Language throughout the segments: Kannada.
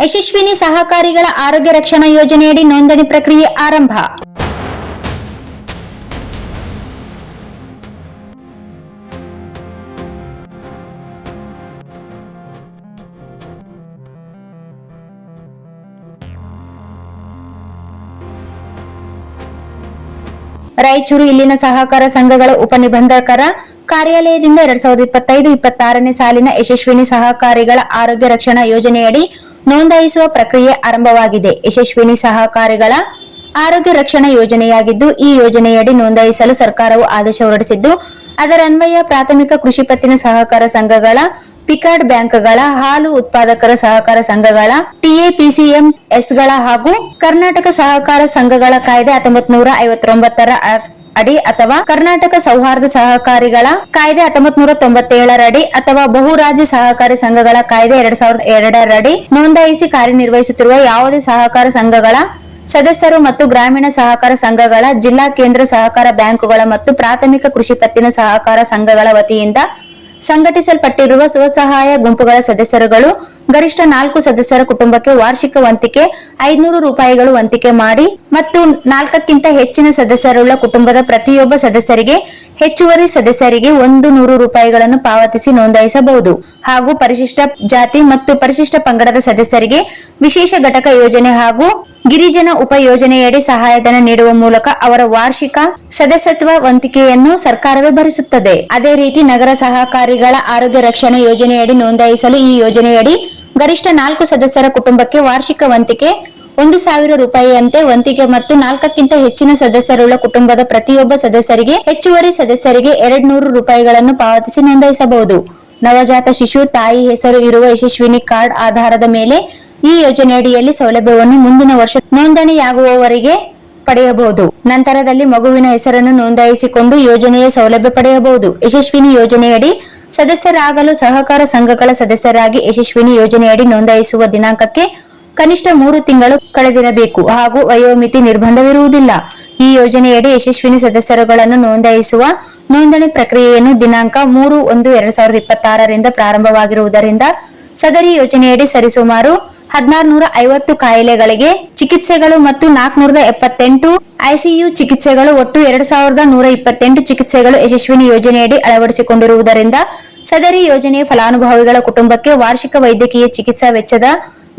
ಯಶಸ್ವಿನಿ ಸಹಕಾರಿಗಳ ಆರೋಗ್ಯ ರಕ್ಷಣಾ ಯೋಜನೆಯಡಿ ನೋಂದಣಿ ಪ್ರಕ್ರಿಯೆ ಆರಂಭ. ರಾಯಚೂರು ಇಲ್ಲಿನ ಸಹಕಾರ ಸಂಘಗಳ ಉಪನಿಬಂಧಕರ ಕಾರ್ಯಾಲಯದಿಂದ 2025-26ನೇ ಸಾಲಿನ ಯಶಸ್ವಿನಿ ಸಹಕಾರಿಗಳ ಆರೋಗ್ಯ ರಕ್ಷಣಾ ಯೋಜನೆಯಡಿ ನೋಂದಾಯಿಸುವ ಪ್ರಕ್ರಿಯೆ ಆರಂಭವಾಗಿದೆ. ಯಶಸ್ವಿನಿ ಸಹಕಾರಿಗಳ ಆರೋಗ್ಯ ರಕ್ಷಣಾ ಯೋಜನೆಯಾಗಿದ್ದು, ಈ ಯೋಜನೆಯಡಿ ನೋಂದಾಯಿಸಲು ಸರ್ಕಾರವು ಆದೇಶ ಹೊರಡಿಸಿದ್ದು, ಅದರನ್ವಯ ಪ್ರಾಥಮಿಕ ಕೃಷಿ ಪತ್ತಿನ ಸಹಕಾರ ಸಂಘಗಳ, ಪಿಕಾರ್ಡ್ ಬ್ಯಾಂಕ್ಗಳ, ಹಾಲು ಉತ್ಪಾದಕರ ಸಹಕಾರ ಸಂಘಗಳ, TAPCMSಗಳ ಹಾಗೂ ಕರ್ನಾಟಕ ಸಹಕಾರ ಸಂಘಗಳ ಕಾಯ್ದೆ 1959ರ ಅಡಿ ಅಥವಾ ಕರ್ನಾಟಕ ಸೌಹಾರ್ದ ಸಹಕಾರಿಗಳ ಕಾಯ್ದೆ 1997ರ ಅಡಿ ಅಥವಾ ಬಹುರಾಜ್ಯ ಸಹಕಾರಿ ಸಂಘಗಳ ಕಾಯ್ದೆ 2002ರಡಿ ನೋಂದಾಯಿಸಿ ಕಾರ್ಯನಿರ್ವಹಿಸುತ್ತಿರುವ ಯಾವುದೇ ಸಹಕಾರ ಸಂಘಗಳ ಸದಸ್ಯರು ಮತ್ತು ಗ್ರಾಮೀಣ ಸಹಕಾರ ಸಂಘಗಳ, ಜಿಲ್ಲಾ ಕೇಂದ್ರ ಸಹಕಾರ ಬ್ಯಾಂಕುಗಳ ಮತ್ತು ಪ್ರಾಥಮಿಕ ಕೃಷಿ ಪತ್ತಿನ ಸಹಕಾರ ಸಂಘಗಳ ವತಿಯಿಂದ ಸಂಘಟಿಸಲ್ಪಟ್ಟಿರುವ ಸ್ವಸಹಾಯ ಗುಂಪುಗಳ ಸದಸ್ಯರುಗಳು ಗರಿಷ್ಠ 4 ಸದಸ್ಯರ ಕುಟುಂಬಕ್ಕೆ ವಾರ್ಷಿಕ ವಂತಿಗೆ ₹500 ವಂತಿಕೆ ಮಾಡಿ ಮತ್ತು 4ಕ್ಕಿಂತ ಹೆಚ್ಚಿನ ಸದಸ್ಯರುಳ್ಳ ಕುಟುಂಬದ ಪ್ರತಿಯೊಬ್ಬ ಸದಸ್ಯರಿಗೆ ಹೆಚ್ಚುವರಿ ಸದಸ್ಯರಿಗೆ ₹100 ಪಾವತಿಸಿ ನೋಂದಾಯಿಸಬಹುದು. ಹಾಗೂ ಪರಿಶಿಷ್ಟ ಜಾತಿ ಮತ್ತು ಪರಿಶಿಷ್ಟ ಪಂಗಡದ ಸದಸ್ಯರಿಗೆ ವಿಶೇಷ ಘಟಕ ಯೋಜನೆ ಹಾಗೂ ಗಿರಿಜನ ಉಪ ಯೋಜನೆಯಡಿ ಸಹಾಯಧನ ನೀಡುವ ಮೂಲಕ ಅವರ ವಾರ್ಷಿಕ ಸದಸ್ಯತ್ವ ವಂತಿಕೆಯನ್ನು ಸರ್ಕಾರವೇ ಭರಿಸುತ್ತದೆ. ಅದೇ ರೀತಿ ನಗರ ಸಹಕಾರಿಗಳ ಆರೋಗ್ಯ ರಕ್ಷಣಾ ಯೋಜನೆಯಡಿ ನೋಂದಾಯಿಸಲು ಈ ಯೋಜನೆಯಡಿ ಗರಿಷ್ಠ 4 ಸದಸ್ಯರ ಕುಟುಂಬಕ್ಕೆ ವಾರ್ಷಿಕ ವಂತಿಕೆ ₹1,000 ವಂತಿಕೆ ಮತ್ತು 4ಕ್ಕಿಂತ ಹೆಚ್ಚಿನ ಸದಸ್ಯರುಳ್ಳ ಕುಟುಂಬದ ಪ್ರತಿಯೊಬ್ಬ ಸದಸ್ಯರಿಗೆ ಹೆಚ್ಚುವರಿ ಸದಸ್ಯರಿಗೆ ₹200 ಪಾವತಿಸಿ ನೋಂದಾಯಿಸಬಹುದು. ನವಜಾತ ಶಿಶು ತಾಯಿ ಹೆಸರು ಇರುವ ಯಶಸ್ವಿನಿ ಕಾರ್ಡ್ ಆಧಾರದ ಮೇಲೆ ಈ ಯೋಜನೆಯಡಿಯಲ್ಲಿ ಸೌಲಭ್ಯವನ್ನು ಮುಂದಿನ ವರ್ಷ ನೋಂದಣಿಯಾಗುವವರೆಗೆ ಪಡೆಯಬಹುದು. ನಂತರದಲ್ಲಿ ಮಗುವಿನ ಹೆಸರನ್ನು ನೋಂದಾಯಿಸಿಕೊಂಡು ಯೋಜನೆಯ ಸೌಲಭ್ಯ ಪಡೆಯಬಹುದು. ಯಶಸ್ವಿನಿ ಯೋಜನೆಯಡಿ ಸದಸ್ಯರಾಗಲು ಸಹಕಾರ ಸಂಘಗಳ ಸದಸ್ಯರಾಗಿ ಯಶಸ್ವಿನಿ ಯೋಜನೆಯಡಿ ನೋಂದಾಯಿಸುವ ದಿನಾಂಕಕ್ಕೆ ಕನಿಷ್ಠ 3 ತಿಂಗಳು ಕಳೆದಿರಬೇಕು ಹಾಗೂ ವಯೋಮಿತಿ ನಿರ್ಬಂಧವಿರುವುದಿಲ್ಲ. ಈ ಯೋಜನೆಯಡಿ ಯಶಸ್ವಿನಿ ಸದಸ್ಯರುಗಳನ್ನು ನೋಂದಾಯಿಸುವ ನೋಂದಣಿ ಪ್ರಕ್ರಿಯೆಯನ್ನು ದಿನಾಂಕ 3/1/2026ರಿಂದ ಪ್ರಾರಂಭವಾಗಿರುವುದರಿಂದ ಸದರಿ ಯೋಜನೆಯಡಿ ಸರಿಸುಮಾರು 1650 ಕಾಯಿಲೆಗಳಿಗೆ ಚಿಕಿತ್ಸೆಗಳು ಮತ್ತು 478 ICU ಚಿಕಿತ್ಸೆಗಳು, ಒಟ್ಟು 2128 ಚಿಕಿತ್ಸೆಗಳು ಯಶಸ್ವಿನಿ ಯೋಜನೆಯಡಿ ಅಳವಡಿಸಿಕೊಂಡಿರುವುದರಿಂದ ಸದರಿ ಯೋಜನೆಯ ಫಲಾನುಭವಿಗಳ ಕುಟುಂಬಕ್ಕೆ ವಾರ್ಷಿಕ ವೈದ್ಯಕೀಯ ಚಿಕಿತ್ಸಾ ವೆಚ್ಚದ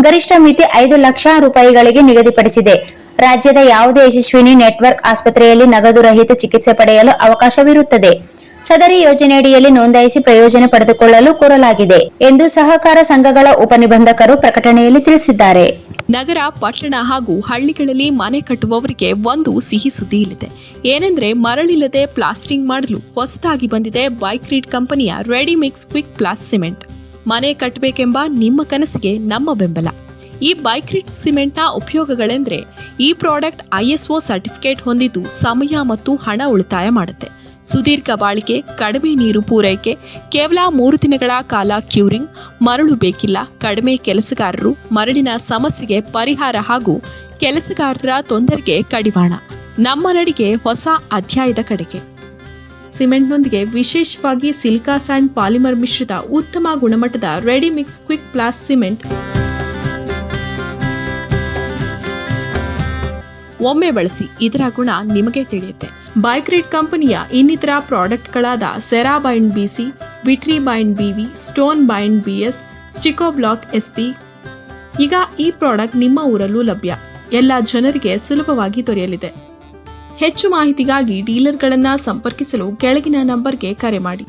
ಗರಿಷ್ಠ ಮಿತಿ ₹5 ಲಕ್ಷ ನಿಗದಿಪಡಿಸಿದೆ. ರಾಜ್ಯದ ಯಾವುದೇ ಯಶಸ್ವಿನಿ ನೆಟ್ವರ್ಕ್ ಆಸ್ಪತ್ರೆಯಲ್ಲಿ ನಗದು ರಹಿತ ಚಿಕಿತ್ಸೆ ಪಡೆಯಲು ಅವಕಾಶವಿರುತ್ತದೆ. ಸದರಿ ಯೋಜನೆಯಡಿಯಲ್ಲಿ ನೋಂದಾಯಿಸಿ ಪ್ರಯೋಜನ ಪಡೆದುಕೊಳ್ಳಲು ಕೋರಲಾಗಿದೆ ಎಂದು ಸಹಕಾರ ಸಂಘಗಳ ಉಪನಿಬಂಧಕರು ಪ್ರಕಟಣೆಯಲ್ಲಿ ತಿಳಿಸಿದ್ದಾರೆ. ನಗರ, ಪಟ್ಟಣ ಹಾಗೂ ಹಳ್ಳಿಗಳಲ್ಲಿ ಮನೆ ಕಟ್ಟುವವರಿಗೆ ಒಂದು ಸಿಹಿ ಸುದ್ದಿ ಇಲ್ಲಿದೆ. ಏನೆಂದ್ರೆ, ಮರಳಿಲ್ಲದೆ ಪ್ಲಾಸ್ಟಿಂಗ್ ಮಾಡಲು ಹೊಸದಾಗಿ ಬಂದಿದೆ ಬೈಕ್ರೀಟ್ ಕಂಪನಿಯ ರೆಡಿಮಿಕ್ಸ್ ಕ್ವಿಕ್ ಪ್ಲಾಸ್ ಸಿಮೆಂಟ್. ಮನೆ ಕಟ್ಟಬೇಕೆಂಬ ನಿಮ್ಮ ಕನಸಿಗೆ ನಮ್ಮ ಬೆಂಬಲ. ಈ ಬೈಕ್ರೀಟ್ ಸಿಮೆಂಟ್ನ ಉಪಯೋಗಗಳೆಂದ್ರೆ, ಈ ಪ್ರಾಡಕ್ಟ್ ISO ಸರ್ಟಿಫಿಕೇಟ್ ಹೊಂದಿದ್ದು ಸಮಯ ಮತ್ತು ಹಣ ಉಳಿತಾಯ ಮಾಡುತ್ತೆ. ಸುದೀರ್ಘ ಬಾಳಿಕೆ, ಕಡಿಮೆ ನೀರು ಪೂರೈಕೆ, ಕೇವಲ 3 ದಿನಗಳ ಕಾಲ ಕ್ಯೂರಿಂಗ್, ಮರಳು ಬೇಕಿಲ್ಲ, ಕಡಿಮೆ ಕೆಲಸಗಾರರು, ಮರಳಿನ ಸಮಸ್ಯೆಗೆ ಪರಿಹಾರ ಹಾಗೂ ಕೆಲಸಗಾರರ ತೊಂದರೆಗೆ ಕಡಿವಾಣ. ನಮ್ಮ ನಡಿಗೆ ಹೊಸ ಅಧ್ಯಾಯದ ಕಡೆಗೆ. ಸಿಮೆಂಟ್ನೊಂದಿಗೆ ವಿಶೇಷವಾಗಿ ಸಿಲಿಕಾ ಸ್ಯಾಂಡ್ ಪಾಲಿಮರ್ ಮಿಶ್ರಿತ ಉತ್ತಮ ಗುಣಮಟ್ಟದ ರೆಡಿಮಿಕ್ಸ್ ಕ್ವಿಕ್ ಪ್ಲಾಸ್ ಸಿಮೆಂಟ್ ಒಮ್ಮೆ ಬಳಸಿ, ಇದರ ಗುಣ ನಿಮಗೆ ತಿಳಿಯುತ್ತೆ. ಬೈಕ್ರೀಟ್ ಕಂಪನಿಯ ಇನ್ನಿತರ ಪ್ರಾಡಕ್ಟ್ಗಳಾದ Cerabind BC, Vitribind BV, stone bind BS, ಸ್ಟಿಕೋ ಬ್ಲಾಕ್ SP. ಈಗ ಈ ಪ್ರಾಡಕ್ಟ್ ನಿಮ್ಮ ಊರಲ್ಲೂ ಲಭ್ಯ. ಎಲ್ಲ ಜನರಿಗೆ ಸುಲಭವಾಗಿ ದೊರೆಯಲಿದೆ. ಹೆಚ್ಚು ಮಾಹಿತಿಗಾಗಿ ಡೀಲರ್ಗಳನ್ನು ಸಂಪರ್ಕಿಸಲು ಕೆಳಗಿನ ನಂಬರ್ಗೆ ಕರೆ ಮಾಡಿ.